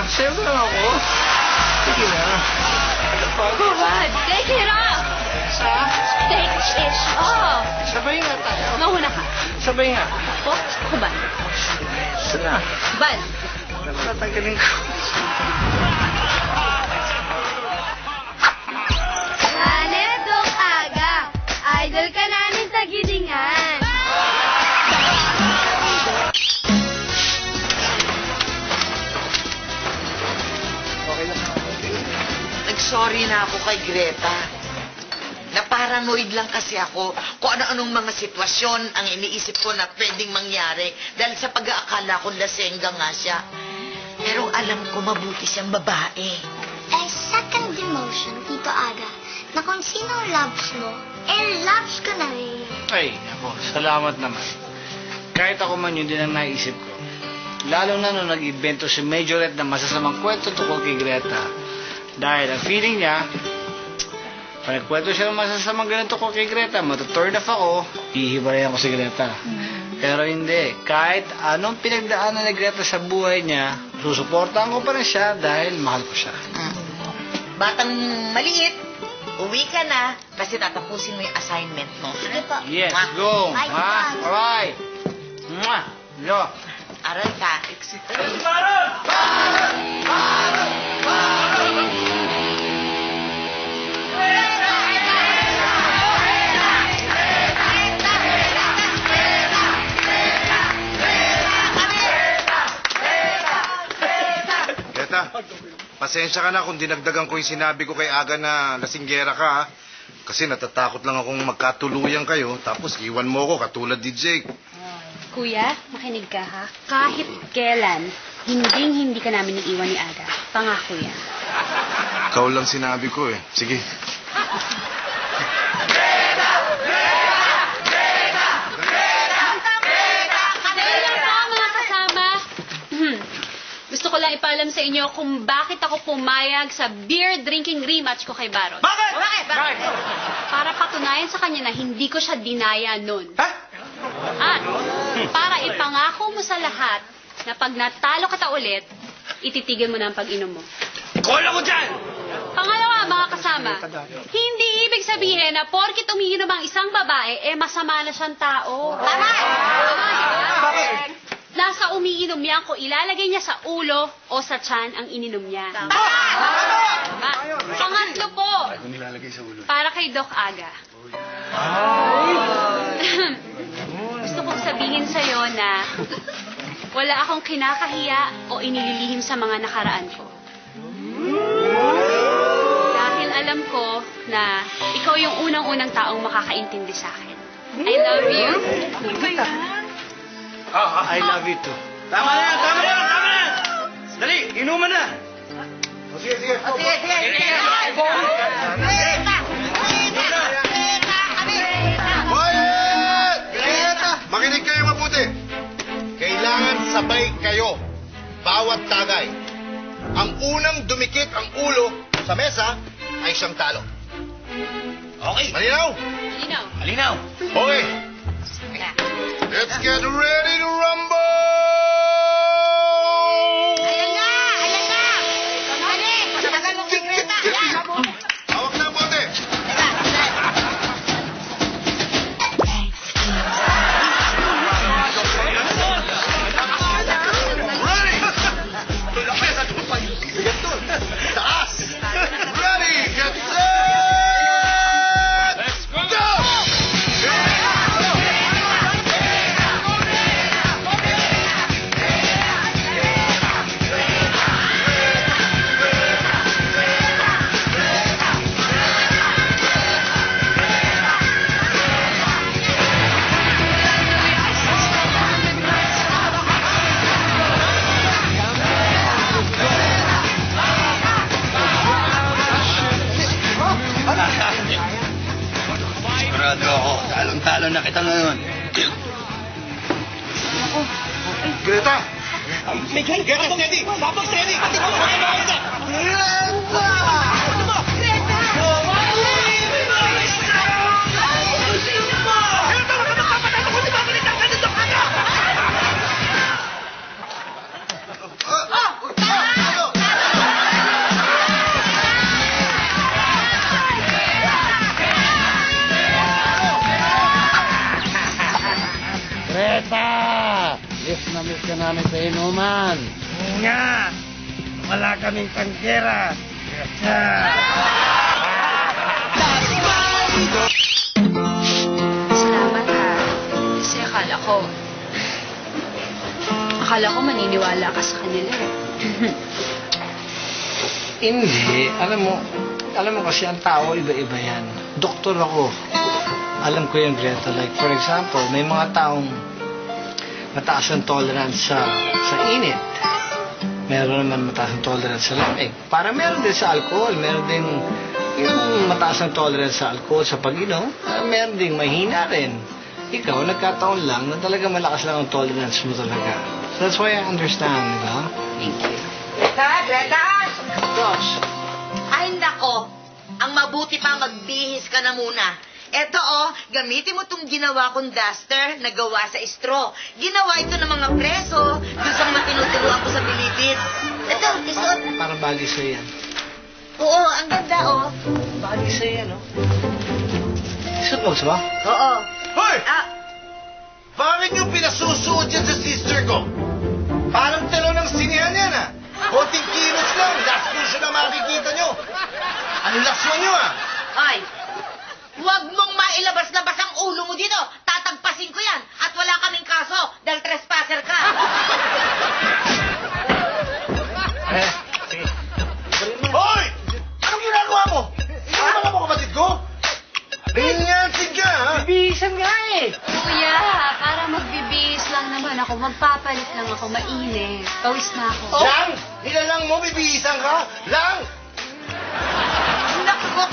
Sayo lang ako. Sige na. Bubad, take it off! Take it off! Sabay nga tayo. Mauna ka. Sabay nga. Ako? Bubad. Sana. Bubad. Tatanggalin ko. Anetong aga. Idol ka namin sa giningan. Nag-sorry na ako kay Greta. Na-paranoid lang kasi ako kung ano-anong mga sitwasyon ang iniisip ko na pwedeng mangyari dahil sa pag-aakala ko lasengga nga siya. Pero alam ko mabuti siyang babae. Eh, second demotion, Tito Aga, na kung sino loves mo, loves ko na rin. Ay, ako, salamat naman. Kahit ako man yun din ang naisip ko. Lalo na nung nag-invento si Majorette na masasamang kwento tungkol kay Greta. Dahil ang feeling niya, pag nagkwento siya ng masasamang ganito ko kay Greta, matuturn off ako, hihiwalayan ko si Greta. Pero hindi. Kahit anong pinagdaanan ni Greta sa buhay niya, susuportahan ko pa rin siya dahil mahal ko siya. Batang maliit, uwi ka na kasi tatapusin mo yung assignment mo. Sige po. Yes, Mwah. go! Bye, Ha? Tito. Bye! Mwah! Yo! Aral ka. Greta, pasensya ka na kung dinagdagan ko yung sinabi ko kay Aga na lasinggera ka, ha? Kasi natatakot lang akong magkatuluyan kayo, tapos iwan mo ako katulad ni Jake. Kuya, makinig ka ha. Kahit kailan, hindi ka namin iiwan ni Aga. Pangako yan. Ikaw lang sinabi ko eh. Sige. Dahil lang po mga kasama. Gusto ko lang ipaalam sa inyo kung bakit ako pumayag sa beer drinking rematch ko kay Baron. Bakit? Bakit? Para patunayan sa kanya na hindi ko siya dinaya nun. Ha? At para ipangako mo sa lahat na pag natalo ka ta ulit, ititigil mo na ang pag-inom mo. Kola ko dyan! Pangalawa, mga kasama, hindi ibig sabihin na porkit umiinom ang isang babae, masama na siyang tao. Tama! Bakit? Nasa umiinom yan kung ilalagay niya sa ulo o sa tiyan ang ininom niya. Tama! Pangatlo po, para kay Doc Aga. Gusto kong sabihin sa'yo na wala akong kinakahiya o inililihim sa mga nakaraan ko. Dahil alam ko na ikaw yung unang-unang taong makakaintindi sa akin. I love you. I love you too. Tama na! Dali, inuman na! Sige. Quiet! Makinig kayo mabuti. Kailangan sabay kayo. Bawat tagay. Ang unang dumikit ang ulo sa mesa ay siyang talo. Okay. Malinaw? Alinaw. Okay. Let's get ready to rumble! Ayan na! Dali! Pagtagal mo kay Greta. Hawak na ang bote. Taas! Ready, get set! Let's go! Sigurado ako, talong-talo na kita ngayon. Greta! Greta, steady! Babag steady! Ate ko, Greta! na-miss ka namin sa inuman. Nga! Wala kaming tangkera. Salamat ha. Kasi akala ko maniniwala ka sa kanila eh. Hindi. Alam mo kasi ang tao, iba-iba yan. Doktor ako. Alam ko yung Greta. Like, for example, may mga taong mataas ang tolerance sa init. Meron naman mataas ang tolerance sa lamig. Para meron din sa alcohol. Meron din yung mataas ang tolerance sa alcohol sa pag-inom. Meron din mahina rin. Ikaw, nagkataon lang na talaga malakas lang ang tolerance mo talaga. So that's why I understand, di ba? Thank you. Greta! Gosh. Ay, nako. Ang mabuti pa magbihis ka na muna. Eto gamitin mo tong ginawa kong duster na gawa sa straw. Ginawa ito ng mga preso doon sa mga tinuturuan ko sa bilibid. Ito, isuot. Parang bagay sa'yo yan. Oo, ang ganda Bagay sa'yo yan, no? Isuot mo ba? Oo. Hoy! Ah, Bakit yung pinasusuot yan sa sister ko? Parang talo ng sinihan yan, ha? Konting kilos lang, laskusyo na makikita nyo. Ang laswa nyo, ha? ay, huwag mong mailabas-labas ang ulo mo dito. Tatagpasin ko yan. At wala kaming kaso dahil trespasser ka. Sige. Hoy! Anong ginagawa mo? Ikaw ba mo kapatid ko? Binyansig ka, ha? Bibihisan nga eh. Kuya, para magbibihis lang naman ako, magpapalit lang ako, mainit. Pawis na ako. Lang! Nilalang mo, bibihisan ka? Lang! Naku,